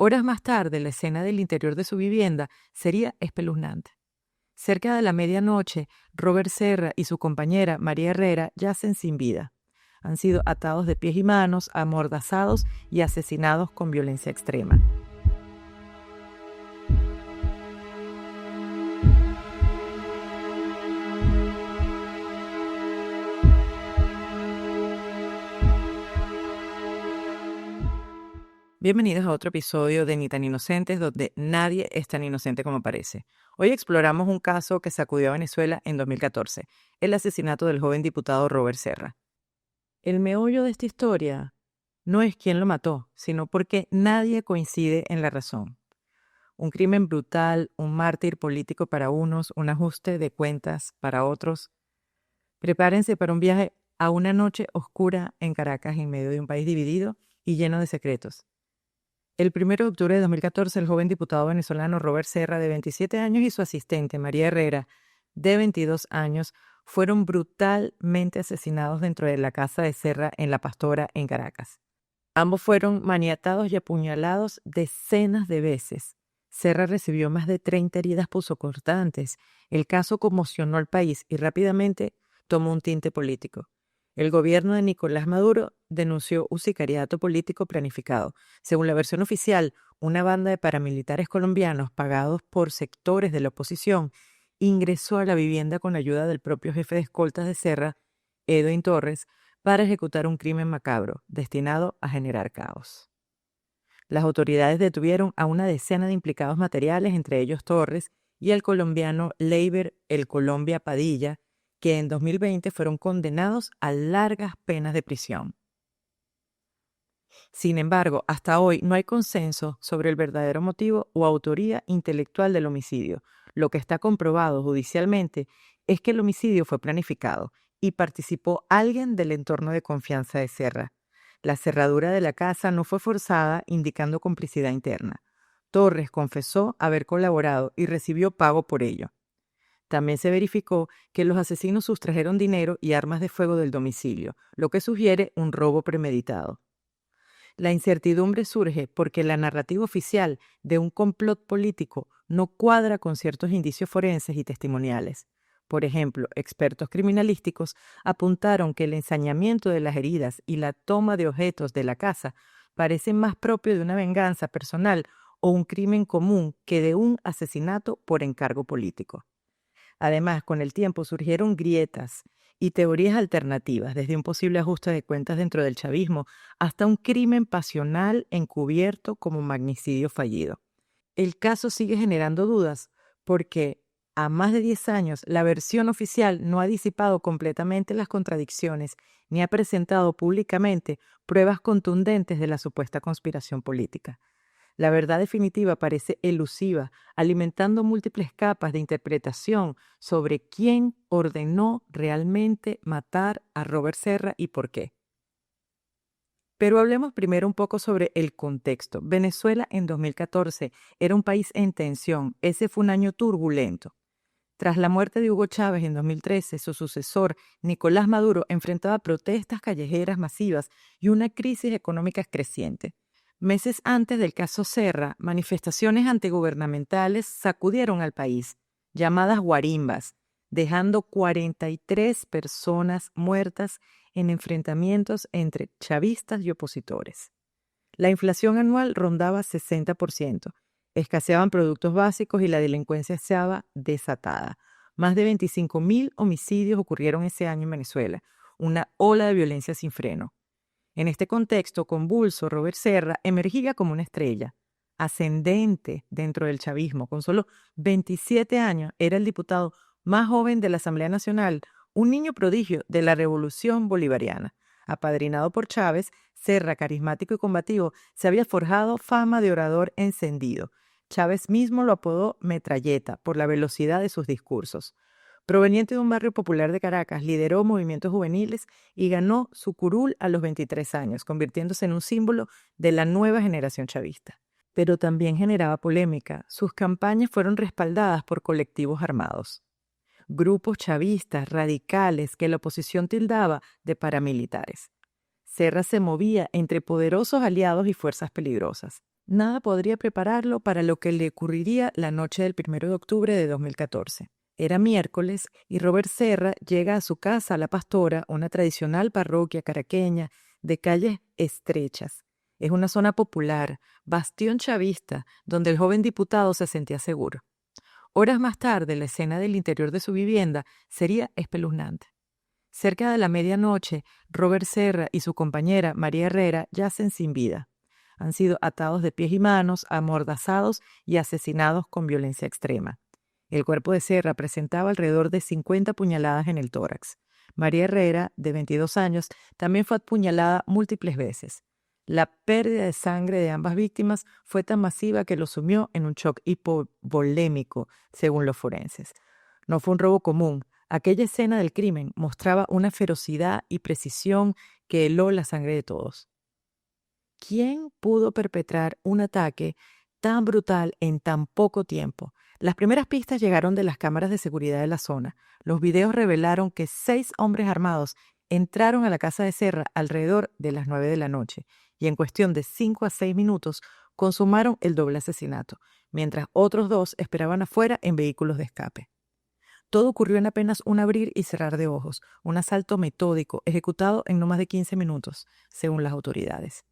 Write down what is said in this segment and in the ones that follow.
Horas más tarde, la escena del interior de su vivienda sería espeluznante. Cerca de la medianoche, Robert Serra y su compañera María Herrera yacen sin vida. Han sido atados de pies y manos, amordazados y asesinados con violencia extrema. Bienvenidos a otro episodio de Ni tan inocentes, donde nadie es tan inocente como parece. Hoy exploramos un caso que sacudió a Venezuela en 2014, el asesinato del joven diputado Robert Serra. El meollo de esta historia no es quién lo mató, sino porque nadie coincide en la razón. Un crimen brutal, un mártir político para unos, un ajuste de cuentas para otros. Prepárense para un viaje a una noche oscura en Caracas, en medio de un país dividido y lleno de secretos. El 1 de octubre de 2014, el joven diputado venezolano Robert Serra, de 27 años, y su asistente, María Herrera, de 22 años, fueron brutalmente asesinados dentro de la casa de Serra en La Pastora, en Caracas. Ambos fueron maniatados y apuñalados decenas de veces. Serra recibió más de 30 heridas punzocortantes. El caso conmocionó al país y rápidamente tomó un tinte político. El gobierno de Nicolás Maduro denunció un sicariato político planificado. Según la versión oficial, una banda de paramilitares colombianos pagados por sectores de la oposición ingresó a la vivienda con ayuda del propio jefe de escoltas de Serra, Edwin Torres, para ejecutar un crimen macabro destinado a generar caos. Las autoridades detuvieron a una decena de implicados materiales, entre ellos Torres y el colombiano Leiber El Colombia Padilla, que en 2020 fueron condenados a largas penas de prisión. Sin embargo, hasta hoy no hay consenso sobre el verdadero motivo o autoría intelectual del homicidio. Lo que está comprobado judicialmente es que el homicidio fue planificado y participó alguien del entorno de confianza de Serra. La cerradura de la casa no fue forzada, indicando complicidad interna. Torres confesó haber colaborado y recibió pago por ello. También se verificó que los asesinos sustrajeron dinero y armas de fuego del domicilio, lo que sugiere un robo premeditado. La incertidumbre surge porque la narrativa oficial de un complot político no cuadra con ciertos indicios forenses y testimoniales. Por ejemplo, expertos criminalísticos apuntaron que el ensañamiento de las heridas y la toma de objetos de la casa parecen más propio de una venganza personal o un crimen común que de un asesinato por encargo político. Además, con el tiempo surgieron grietas y teorías alternativas, desde un posible ajuste de cuentas dentro del chavismo hasta un crimen pasional encubierto como magnicidio fallido. El caso sigue generando dudas porque a más de 10 años la versión oficial no ha disipado completamente las contradicciones ni ha presentado públicamente pruebas contundentes de la supuesta conspiración política. La verdad definitiva parece elusiva, alimentando múltiples capas de interpretación sobre quién ordenó realmente matar a Robert Serra y por qué. Pero hablemos primero un poco sobre el contexto. Venezuela en 2014 era un país en tensión. Ese fue un año turbulento. Tras la muerte de Hugo Chávez en 2013, su sucesor, Nicolás Maduro, enfrentaba protestas callejeras masivas y una crisis económica creciente. Meses antes del caso Serra, manifestaciones antigubernamentales sacudieron al país, llamadas guarimbas, dejando 43 personas muertas en enfrentamientos entre chavistas y opositores. La inflación anual rondaba 60%, escaseaban productos básicos y la delincuencia estaba desatada. Más de 25.000 homicidios ocurrieron ese año en Venezuela, una ola de violencia sin freno. En este contexto convulso, Robert Serra emergía como una estrella, ascendente dentro del chavismo. Con solo 27 años era el diputado más joven de la Asamblea Nacional, un niño prodigio de la Revolución Bolivariana. Apadrinado por Chávez, Serra, carismático y combativo, se había forjado fama de orador encendido. Chávez mismo lo apodó Metralleta por la velocidad de sus discursos. Proveniente de un barrio popular de Caracas, lideró movimientos juveniles y ganó su curul a los 23 años, convirtiéndose en un símbolo de la nueva generación chavista. Pero también generaba polémica. Sus campañas fueron respaldadas por colectivos armados, grupos chavistas radicales que la oposición tildaba de paramilitares. Serra se movía entre poderosos aliados y fuerzas peligrosas. Nada podría prepararlo para lo que le ocurriría la noche del 1 de octubre de 2014. Era miércoles y Robert Serra llega a su casa, La Pastora, una tradicional parroquia caraqueña de calles estrechas. Es una zona popular, bastión chavista, donde el joven diputado se sentía seguro. Horas más tarde, la escena del interior de su vivienda sería espeluznante. Cerca de la medianoche, Robert Serra y su compañera María Herrera yacen sin vida. Han sido atados de pies y manos, amordazados y asesinados con violencia extrema. El cuerpo de Serra presentaba alrededor de 50 puñaladas en el tórax. María Herrera, de 22 años, también fue apuñalada múltiples veces. La pérdida de sangre de ambas víctimas fue tan masiva que lo sumió en un shock hipovolémico, según los forenses. No fue un robo común. Aquella escena del crimen mostraba una ferocidad y precisión que heló la sangre de todos. ¿Quién pudo perpetrar un ataque tan brutal en tan poco tiempo? Las primeras pistas llegaron de las cámaras de seguridad de la zona. Los videos revelaron que 6 hombres armados entraron a la casa de Serra alrededor de las 9 de la noche y en cuestión de 5 a 6 minutos consumaron el doble asesinato, mientras otros 2 esperaban afuera en vehículos de escape. Todo ocurrió en apenas un abrir y cerrar de ojos, un asalto metódico ejecutado en no más de 15 minutos, según las autoridades.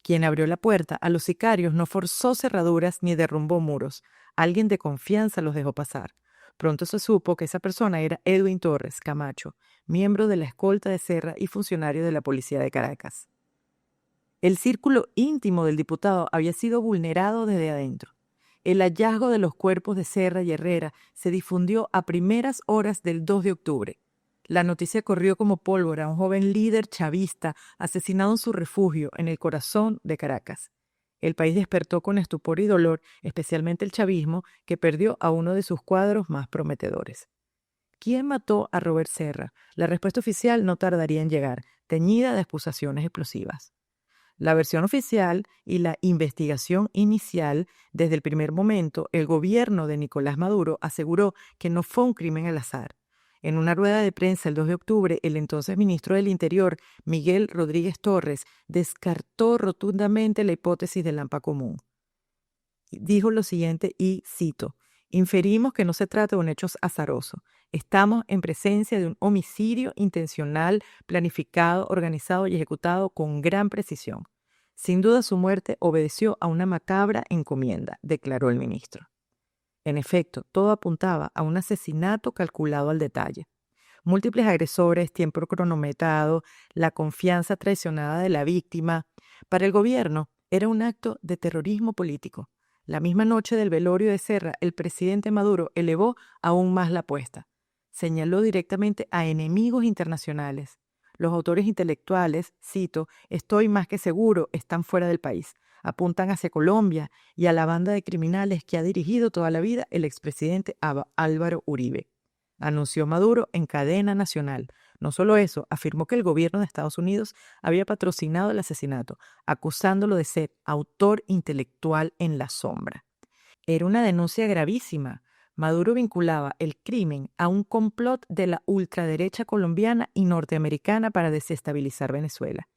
Quien abrió la puerta a los sicarios no forzó cerraduras ni derrumbó muros. Alguien de confianza los dejó pasar. Pronto se supo que esa persona era Edwin Torres Camacho, miembro de la escolta de Serra y funcionario de la policía de Caracas. El círculo íntimo del diputado había sido vulnerado desde adentro. El hallazgo de los cuerpos de Serra y Herrera se difundió a primeras horas del 2 de octubre. La noticia corrió como pólvora a un joven líder chavista asesinado en su refugio en el corazón de Caracas. El país despertó con estupor y dolor, especialmente el chavismo, que perdió a uno de sus cuadros más prometedores. ¿Quién mató a Robert Serra? La respuesta oficial no tardaría en llegar, teñida de acusaciones explosivas. La versión oficial y la investigación inicial, desde el primer momento, el gobierno de Nicolás Maduro aseguró que no fue un crimen al azar. En una rueda de prensa el 2 de octubre, el entonces ministro del Interior, Miguel Rodríguez Torres, descartó rotundamente la hipótesis del AMPA común. Dijo lo siguiente y cito: "Inferimos que no se trata de un hecho azaroso. Estamos en presencia de un homicidio intencional, planificado, organizado y ejecutado con gran precisión. Sin duda su muerte obedeció a una macabra encomienda", declaró el ministro. En efecto, todo apuntaba a un asesinato calculado al detalle. Múltiples agresores, tiempo cronometrado, la confianza traicionada de la víctima. Para el gobierno era un acto de terrorismo político. La misma noche del velorio de Serra, el presidente Maduro elevó aún más la apuesta. Señaló directamente a enemigos internacionales. Los autores intelectuales, cito, "estoy más que seguro, están fuera del país. Apuntan hacia Colombia y a la banda de criminales que ha dirigido toda la vida el expresidente Álvaro Uribe", anunció Maduro en cadena nacional. No solo eso, afirmó que el gobierno de Estados Unidos había patrocinado el asesinato, acusándolo de ser autor intelectual en la sombra. Era una denuncia gravísima. Maduro vinculaba el crimen a un complot de la ultraderecha colombiana y norteamericana para desestabilizar Venezuela.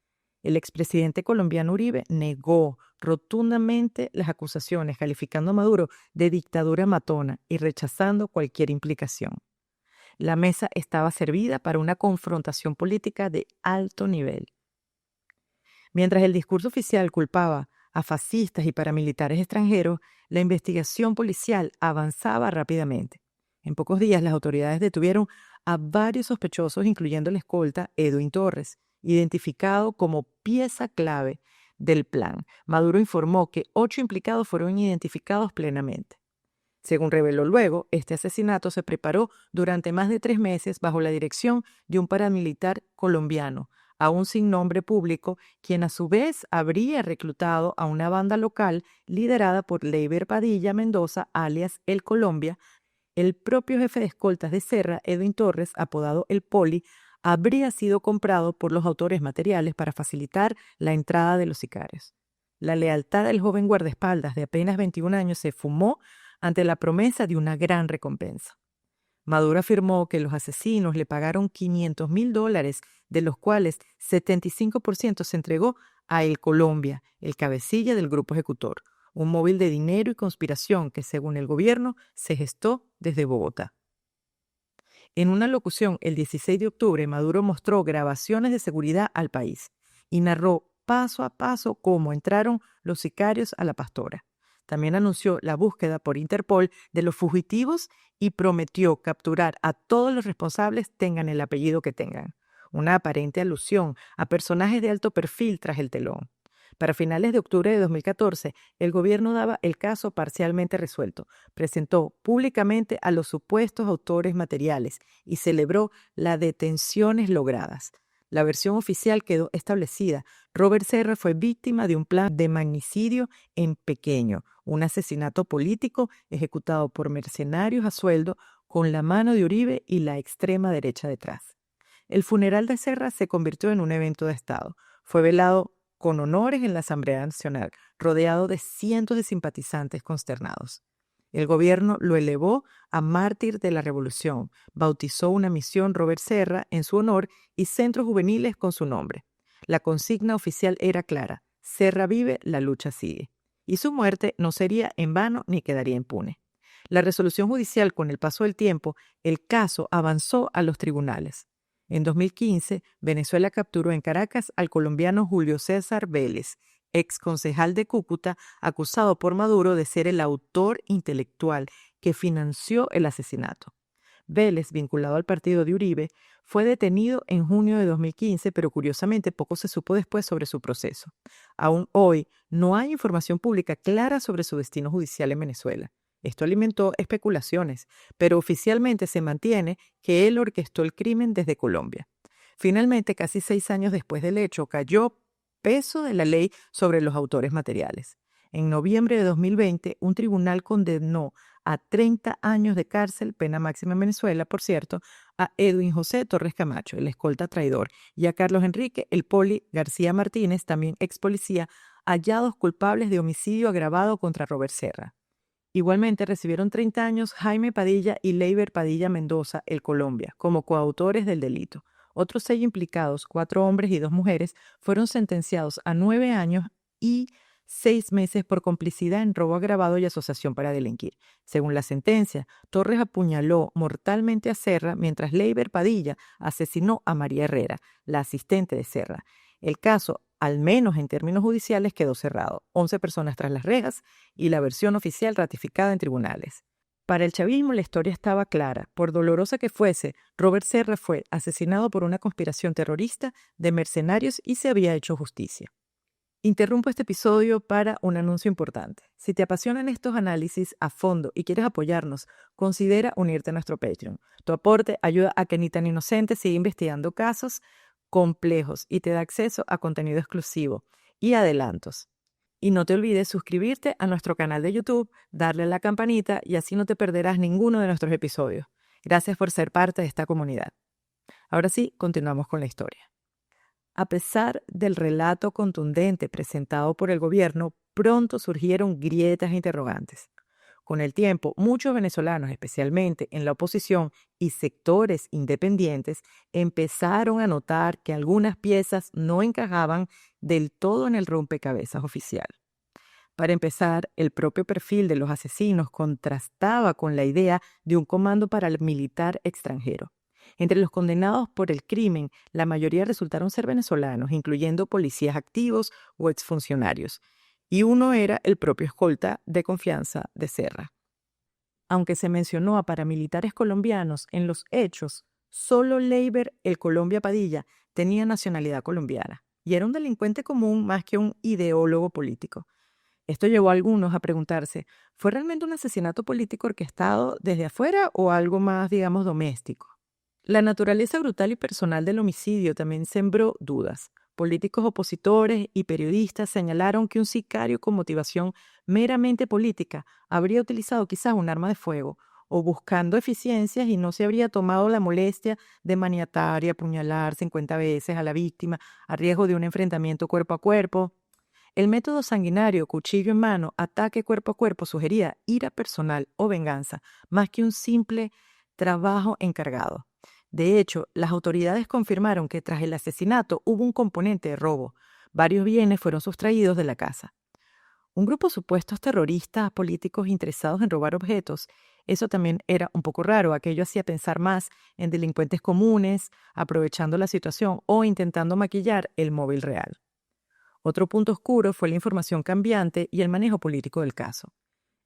El expresidente colombiano Uribe negó rotundamente las acusaciones, calificando a Maduro de dictadura matona y rechazando cualquier implicación. La mesa estaba servida para una confrontación política de alto nivel. Mientras el discurso oficial culpaba a fascistas y paramilitares extranjeros, la investigación policial avanzaba rápidamente. En pocos días, las autoridades detuvieron a varios sospechosos, incluyendo el escolta Edwin Torres, identificado como pieza clave del plan. Maduro informó que 8 implicados fueron identificados plenamente. Según reveló luego, este asesinato se preparó durante más de 3 meses bajo la dirección de un paramilitar colombiano, aún sin nombre público, quien a su vez habría reclutado a una banda local liderada por Leiber Padilla Mendoza, alias El Colombia. El propio jefe de escoltas de Serra, Edwin Torres, apodado El Poli, habría sido comprado por los autores materiales para facilitar la entrada de los sicarios. La lealtad del joven guardaespaldas de apenas 21 años se fumó ante la promesa de una gran recompensa. Maduro afirmó que los asesinos le pagaron $500,000, de los cuales 75% se entregó a El Colombia, el cabecilla del grupo ejecutor, un móvil de dinero y conspiración que, según el gobierno, se gestó desde Bogotá. En una locución el 16 de octubre, Maduro mostró grabaciones de seguridad al país y narró paso a paso cómo entraron los sicarios a La Pastora. También anunció la búsqueda por Interpol de los fugitivos y prometió capturar a todos los responsables, tengan el apellido que tengan. Una aparente alusión a personajes de alto perfil tras el telón. Para finales de octubre de 2014, el gobierno daba el caso parcialmente resuelto, presentó públicamente a los supuestos autores materiales y celebró las detenciones logradas. La versión oficial quedó establecida. Robert Serra fue víctima de un plan de magnicidio en pequeño, un asesinato político ejecutado por mercenarios a sueldo con la mano de Uribe y la extrema derecha detrás. El funeral de Serra se convirtió en un evento de Estado. Fue velado con honores en la Asamblea Nacional, rodeado de cientos de simpatizantes consternados. El gobierno lo elevó a mártir de la revolución, bautizó una misión Robert Serra en su honor y centros juveniles con su nombre. La consigna oficial era clara: Serra vive, la lucha sigue. Y su muerte no sería en vano ni quedaría impune. La resolución judicial, con el paso del tiempo, el caso avanzó a los tribunales. En 2015, Venezuela capturó en Caracas al colombiano Julio César Vélez, ex concejal de Cúcuta, acusado por Maduro de ser el autor intelectual que financió el asesinato. Vélez, vinculado al partido de Uribe, fue detenido en junio de 2015, pero curiosamente poco se supo después sobre su proceso. Aún hoy no hay información pública clara sobre su destino judicial en Venezuela. Esto alimentó especulaciones, pero oficialmente se mantiene que él orquestó el crimen desde Colombia. Finalmente, casi 6 años después del hecho, cayó peso de la ley sobre los autores materiales. En noviembre de 2020, un tribunal condenó a 30 años de cárcel, pena máxima en Venezuela, por cierto, a Edwin José Torres Camacho, el escolta traidor, y a Carlos Enrique El Poli García Martínez, también ex policía, hallados culpables de homicidio agravado contra Robert Serra. Igualmente recibieron 30 años Jaime Padilla y Leiber Padilla Mendoza, el Colombia, como coautores del delito. Otros 6 implicados, 4 hombres y 2 mujeres, fueron sentenciados a 9 años y 6 meses por complicidad en robo agravado y asociación para delinquir. Según la sentencia, Torres apuñaló mortalmente a Serra, mientras Leiber Padilla asesinó a María Herrera, la asistente de Serra. El caso, al menos en términos judiciales, quedó cerrado. 11 personas tras las rejas y la versión oficial ratificada en tribunales. Para el chavismo la historia estaba clara. Por dolorosa que fuese, Robert Serra fue asesinado por una conspiración terrorista de mercenarios y se había hecho justicia. Interrumpo este episodio para un anuncio importante. Si te apasionan estos análisis a fondo y quieres apoyarnos, considera unirte a nuestro Patreon. Tu aporte ayuda a que Ni Tan Inocente siga investigando casos complejos y te da acceso a contenido exclusivo y adelantos. Y no te olvides suscribirte a nuestro canal de YouTube, darle a la campanita y así no te perderás ninguno de nuestros episodios. Gracias por ser parte de esta comunidad. Ahora sí, continuamos con la historia. A pesar del relato contundente presentado por el gobierno, pronto surgieron grietas e interrogantes. Con el tiempo, muchos venezolanos, especialmente en la oposición y sectores independientes, empezaron a notar que algunas piezas no encajaban del todo en el rompecabezas oficial. Para empezar, el propio perfil de los asesinos contrastaba con la idea de un comando paramilitar extranjero. Entre los condenados por el crimen, la mayoría resultaron ser venezolanos, incluyendo policías activos o exfuncionarios. Y uno era el propio escolta de confianza de Serra. Aunque se mencionó a paramilitares colombianos en los hechos, solo Leiber, el Colombia Padilla, tenía nacionalidad colombiana y era un delincuente común más que un ideólogo político. Esto llevó a algunos a preguntarse, ¿fue realmente un asesinato político orquestado desde afuera o algo más, digamos, doméstico? La naturaleza brutal y personal del homicidio también sembró dudas. Políticos opositores y periodistas señalaron que un sicario con motivación meramente política habría utilizado quizás un arma de fuego o buscando eficiencias y no se habría tomado la molestia de maniatar y apuñalar 50 veces a la víctima a riesgo de un enfrentamiento cuerpo a cuerpo. El método sanguinario, cuchillo en mano, ataque cuerpo a cuerpo sugería ira personal o venganza, más que un simple trabajo encargado. De hecho, las autoridades confirmaron que tras el asesinato hubo un componente de robo. Varios bienes fueron sustraídos de la casa. Un grupo de supuestos terroristas políticos interesados en robar objetos, eso también era un poco raro. Aquello hacía pensar más en delincuentes comunes, aprovechando la situación o intentando maquillar el móvil real. Otro punto oscuro fue la información cambiante y el manejo político del caso.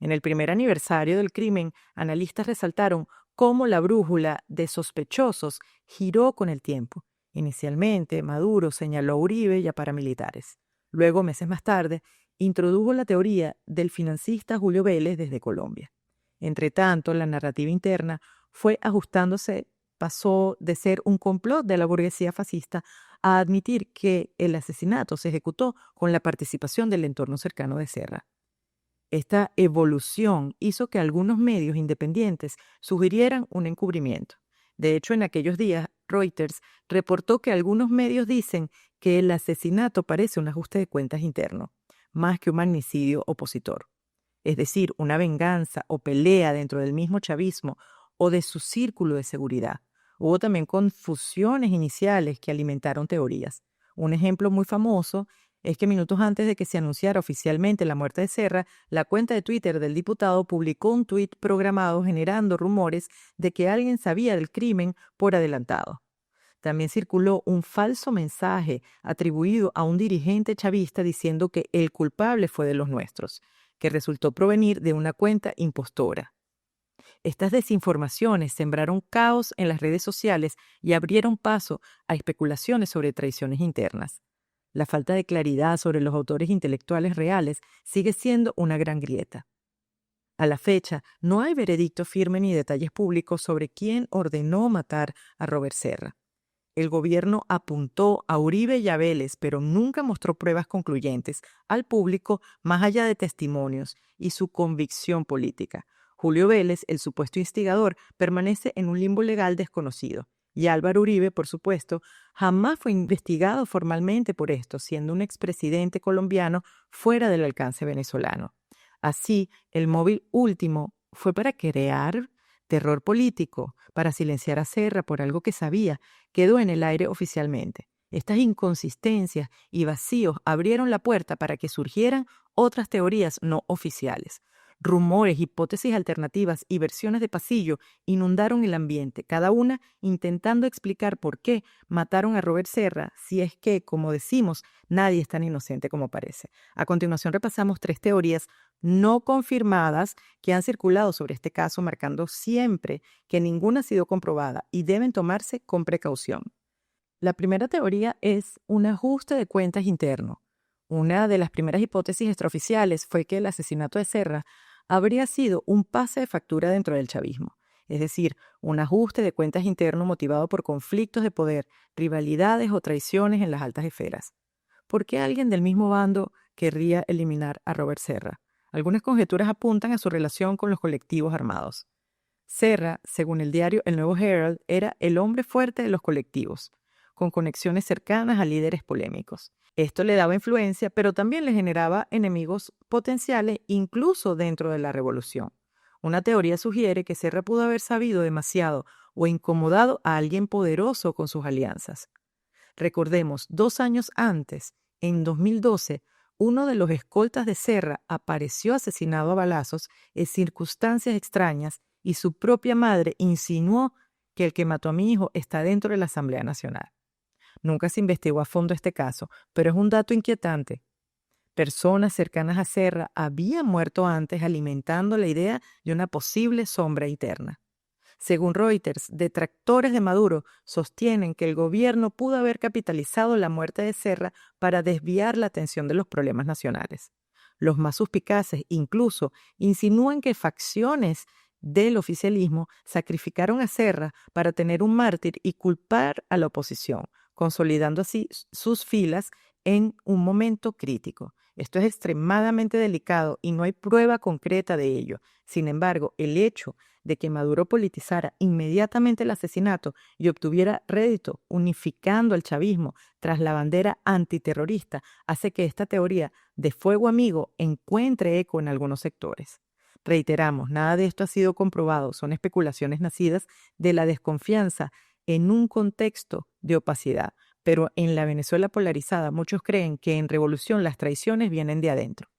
En el primer aniversario del crimen, analistas resaltaron cómo la brújula de sospechosos giró con el tiempo. Inicialmente, Maduro señaló a Uribe y a paramilitares. Luego, meses más tarde, introdujo la teoría del financista Julio Vélez desde Colombia. Entretanto, la narrativa interna fue ajustándose, pasó de ser un complot de la burguesía fascista a admitir que el asesinato se ejecutó con la participación del entorno cercano de Serra. Esta evolución hizo que algunos medios independientes sugirieran un encubrimiento. De hecho, en aquellos días, Reuters reportó que algunos medios dicen que el asesinato parece un ajuste de cuentas interno, más que un magnicidio opositor. Es decir, una venganza o pelea dentro del mismo chavismo o de su círculo de seguridad. Hubo también confusiones iniciales que alimentaron teorías. Un ejemplo muy famoso es que minutos antes de que se anunciara oficialmente la muerte de Serra, la cuenta de Twitter del diputado publicó un tuit programado generando rumores de que alguien sabía del crimen por adelantado. También circuló un falso mensaje atribuido a un dirigente chavista diciendo que el culpable fue de los nuestros, que resultó provenir de una cuenta impostora. Estas desinformaciones sembraron caos en las redes sociales y abrieron paso a especulaciones sobre traiciones internas. La falta de claridad sobre los autores intelectuales reales sigue siendo una gran grieta. A la fecha, no hay veredicto firme ni detalles públicos sobre quién ordenó matar a Robert Serra. El gobierno apuntó a Uribe y a Vélez, pero nunca mostró pruebas concluyentes al público más allá de testimonios y su convicción política. Julio Vélez, el supuesto instigador, permanece en un limbo legal desconocido. Y Álvaro Uribe, por supuesto, jamás fue investigado formalmente por esto, siendo un expresidente colombiano fuera del alcance venezolano. Así, el móvil último fue para crear terror político, para silenciar a Serra por algo que sabía, quedó en el aire oficialmente. Estas inconsistencias y vacíos abrieron la puerta para que surgieran otras teorías no oficiales. Rumores, hipótesis alternativas y versiones de pasillo inundaron el ambiente, cada una intentando explicar por qué mataron a Robert Serra, si es que, como decimos, nadie es tan inocente como parece. A continuación repasamos 3 teorías no confirmadas que han circulado sobre este caso, marcando siempre que ninguna ha sido comprobada y deben tomarse con precaución. La primera teoría es un ajuste de cuentas interno. Una de las primeras hipótesis extraoficiales fue que el asesinato de Serra habría sido un pase de factura dentro del chavismo, es decir, un ajuste de cuentas interno motivado por conflictos de poder, rivalidades o traiciones en las altas esferas. ¿Por qué alguien del mismo bando querría eliminar a Robert Serra? Algunas conjeturas apuntan a su relación con los colectivos armados. Serra, según el diario El Nuevo Herald, era el hombre fuerte de los colectivos, con conexiones cercanas a líderes polémicos. Esto le daba influencia, pero también le generaba enemigos potenciales, incluso dentro de la revolución. Una teoría sugiere que Serra pudo haber sabido demasiado o incomodado a alguien poderoso con sus alianzas. Recordemos, 2 años antes, en 2012, uno de los escoltas de Serra apareció asesinado a balazos en circunstancias extrañas y su propia madre insinuó que el que mató a mi hijo está dentro de la Asamblea Nacional. Nunca se investigó a fondo este caso, pero es un dato inquietante. Personas cercanas a Serra habían muerto antes alimentando la idea de una posible sombra interna. Según Reuters, detractores de Maduro sostienen que el gobierno pudo haber capitalizado la muerte de Serra para desviar la atención de los problemas nacionales. Los más suspicaces incluso insinúan que facciones del oficialismo sacrificaron a Serra para tener un mártir y culpar a la oposición, consolidando así sus filas en un momento crítico. Esto es extremadamente delicado y no hay prueba concreta de ello. Sin embargo, el hecho de que Maduro politizara inmediatamente el asesinato y obtuviera rédito unificando al chavismo tras la bandera antiterrorista hace que esta teoría de fuego amigo encuentre eco en algunos sectores. Reiteramos, nada de esto ha sido comprobado, son especulaciones nacidas de la desconfianza en un contexto de opacidad, Pero en la Venezuela polarizada, muchos creen que en revolución las traiciones vienen de adentro.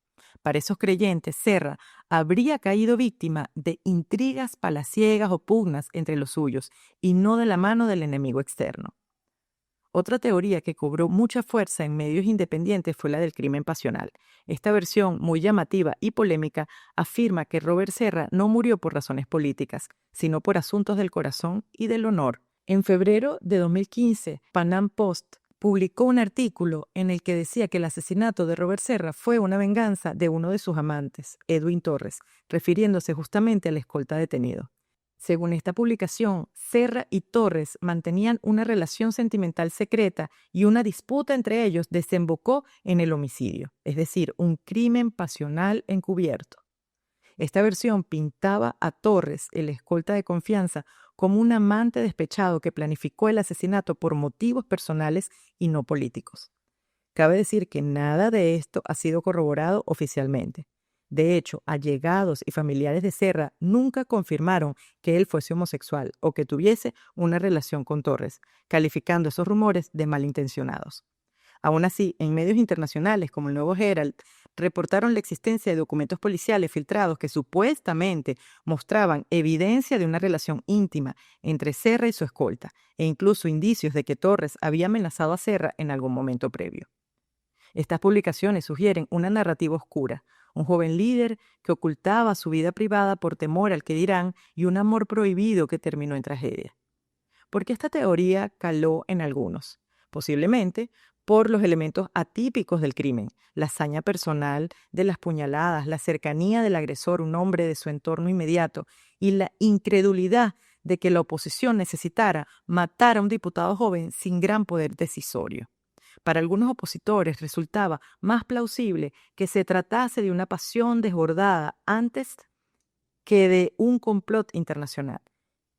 Para esos creyentes, Serra habría caído víctima de intrigas palaciegas o pugnas entre los suyos y no de la mano del enemigo externo. Otra teoría que cobró mucha fuerza en medios independientes fue la del crimen pasional. Esta versión, muy llamativa y polémica, afirma que Robert Serra no murió por razones políticas, sino por asuntos del corazón y del honor. En febrero de 2015, Panam Post publicó un artículo en el que decía que el asesinato de Robert Serra fue una venganza de uno de sus amantes, Edwin Torres, refiriéndose justamente al escolta detenido. Según esta publicación, Serra y Torres mantenían una relación sentimental secreta y una disputa entre ellos desembocó en el homicidio, es decir, un crimen pasional encubierto. Esta versión pintaba a Torres, el escolta de confianza, como un amante despechado que planificó el asesinato por motivos personales y no políticos. Cabe decir que nada de esto ha sido corroborado oficialmente. De hecho, allegados y familiares de Serra nunca confirmaron que él fuese homosexual o que tuviese una relación con Torres, calificando esos rumores de malintencionados. Aún así, en medios internacionales como el Nuevo Herald, reportaron la existencia de documentos policiales filtrados que supuestamente mostraban evidencia de una relación íntima entre Serra y su escolta, e incluso indicios de que Torres había amenazado a Serra en algún momento previo. Estas publicaciones sugieren una narrativa oscura, un joven líder que ocultaba su vida privada por temor al que dirán y un amor prohibido que terminó en tragedia. ¿Por qué esta teoría caló en algunos? Posiblemente por los elementos atípicos del crimen, la hazaña personal de las puñaladas, la cercanía del agresor, un hombre de su entorno inmediato, y la incredulidad de que la oposición necesitara matar a un diputado joven sin gran poder decisorio. Para algunos opositores resultaba más plausible que se tratase de una pasión desbordada antes que de un complot internacional.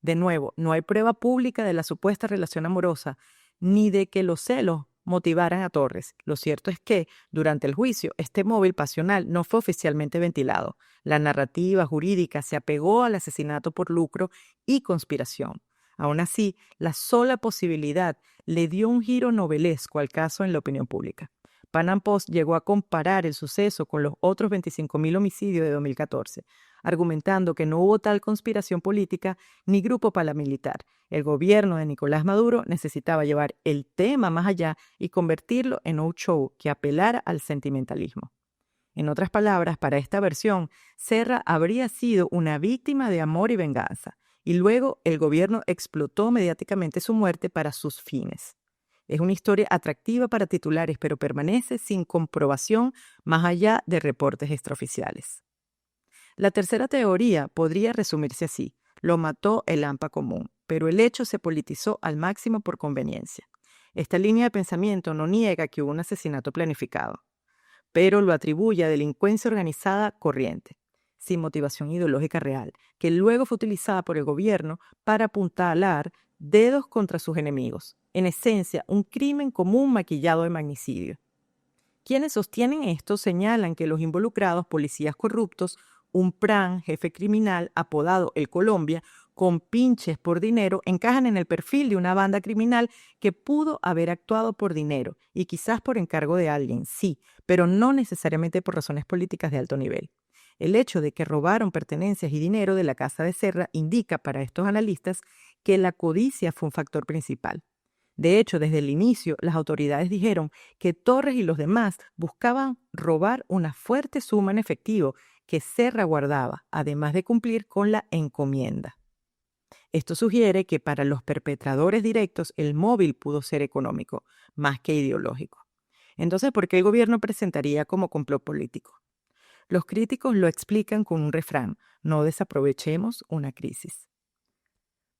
De nuevo, no hay prueba pública de la supuesta relación amorosa, ni de que los celos motivaran a Torres. Lo cierto es que, durante el juicio, este móvil pasional no fue oficialmente ventilado. La narrativa jurídica se apegó al asesinato por lucro y conspiración. Aún así, la sola posibilidad le dio un giro novelesco al caso en la opinión pública. Panam Post llegó a comparar el suceso con los otros 25.000 homicidios de 2014, argumentando que no hubo tal conspiración política ni grupo paramilitar. El gobierno de Nicolás Maduro necesitaba llevar el tema más allá y convertirlo en un show que apelara al sentimentalismo. En otras palabras, para esta versión, Serra habría sido una víctima de amor y venganza, y luego el gobierno explotó mediáticamente su muerte para sus fines. Es una historia atractiva para titulares, pero permanece sin comprobación más allá de reportes extraoficiales. La tercera teoría podría resumirse así: lo mató el hampa común, pero el hecho se politizó al máximo por conveniencia. Esta línea de pensamiento no niega que hubo un asesinato planificado, pero lo atribuye a delincuencia organizada corriente, sin motivación ideológica real, que luego fue utilizada por el gobierno para apuntalar dedos contra sus enemigos. En esencia, un crimen común maquillado de magnicidio. Quienes sostienen esto señalan que los involucrados, policías corruptos, un PRAN, jefe criminal, apodado El Colombia, con pinches por dinero, encajan en el perfil de una banda criminal que pudo haber actuado por dinero y quizás por encargo de alguien, sí, pero no necesariamente por razones políticas de alto nivel. El hecho de que robaron pertenencias y dinero de la casa de Serra indica para estos analistas que la codicia fue un factor principal. De hecho, desde el inicio, las autoridades dijeron que Torres y los demás buscaban robar una fuerte suma en efectivo que Serra guardaba, además de cumplir con la encomienda. Esto sugiere que para los perpetradores directos el móvil pudo ser económico, más que ideológico. Entonces, ¿por qué el gobierno presentaría como complot político? Los críticos lo explican con un refrán: no desaprovechemos una crisis.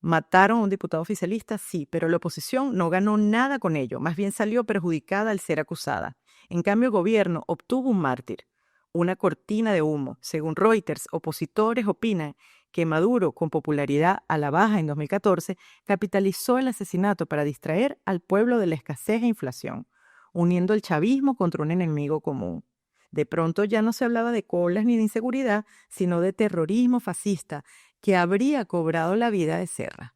¿Mataron a un diputado oficialista? Sí, pero la oposición no ganó nada con ello, más bien salió perjudicada al ser acusada. En cambio, el gobierno obtuvo un mártir, una cortina de humo. Según Reuters, opositores opinan que Maduro, con popularidad a la baja en 2014, capitalizó el asesinato para distraer al pueblo de la escasez e inflación, uniendo el chavismo contra un enemigo común. De pronto ya no se hablaba de colas ni de inseguridad, sino de terrorismo fascista que habría cobrado la vida de Serra.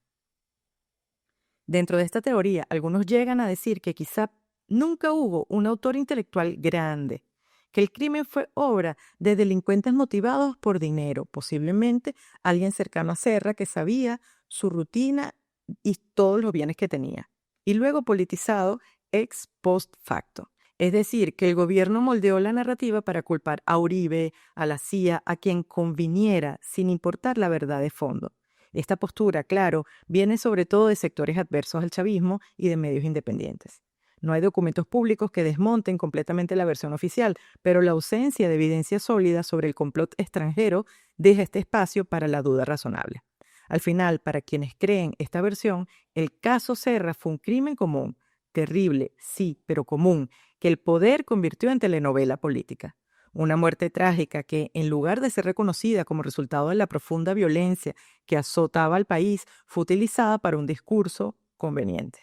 Dentro de esta teoría, algunos llegan a decir que quizá nunca hubo un autor intelectual grande, que el crimen fue obra de delincuentes motivados por dinero, posiblemente alguien cercano a Serra que sabía su rutina y todos los bienes que tenía, y luego politizado ex post facto. Es decir, que el gobierno moldeó la narrativa para culpar a Uribe, a la CIA, a quien conviniera, sin importar la verdad de fondo. Esta postura, claro, viene sobre todo de sectores adversos al chavismo y de medios independientes. No hay documentos públicos que desmonten completamente la versión oficial, pero la ausencia de evidencia sólida sobre el complot extranjero deja este espacio para la duda razonable. Al final, para quienes creen esta versión, el caso Serra fue un crimen común, terrible, sí, pero común, que el poder convirtió en telenovela política. Una muerte trágica que, en lugar de ser reconocida como resultado de la profunda violencia que azotaba al país, fue utilizada para un discurso conveniente.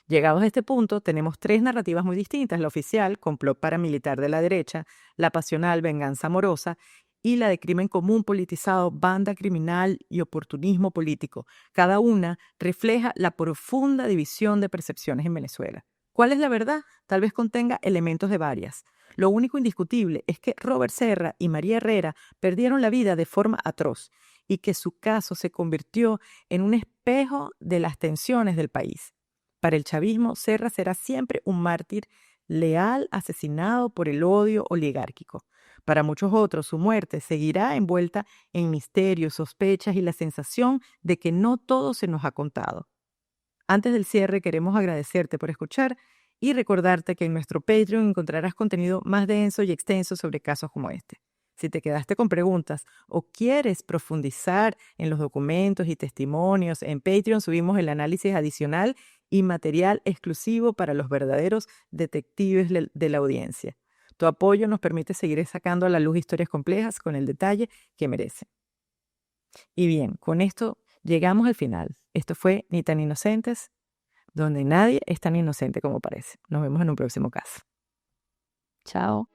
Llegados a este punto, tenemos tres narrativas muy distintas: la oficial, complot paramilitar de la derecha; la pasional, venganza amorosa; y la de crimen común politizado, banda criminal y oportunismo político. Cada una refleja la profunda división de percepciones en Venezuela. ¿Cuál es la verdad? Tal vez contenga elementos de varias. Lo único indiscutible es que Robert Serra y María Herrera perdieron la vida de forma atroz y que su caso se convirtió en un espejo de las tensiones del país. Para el chavismo, Serra será siempre un mártir leal, asesinado por el odio oligárquico. Para muchos otros, su muerte seguirá envuelta en misterios, sospechas y la sensación de que no todo se nos ha contado. Antes del cierre, queremos agradecerte por escuchar y recordarte que en nuestro Patreon encontrarás contenido más denso y extenso sobre casos como este. Si te quedaste con preguntas o quieres profundizar en los documentos y testimonios, en Patreon subimos el análisis adicional y material exclusivo para los verdaderos detectives de la audiencia. Tu apoyo nos permite seguir sacando a la luz historias complejas con el detalle que merecen. Y bien, con esto llegamos al final. Esto fue Ni tan inocentes, donde nadie es tan inocente como parece. Nos vemos en un próximo caso. Chao.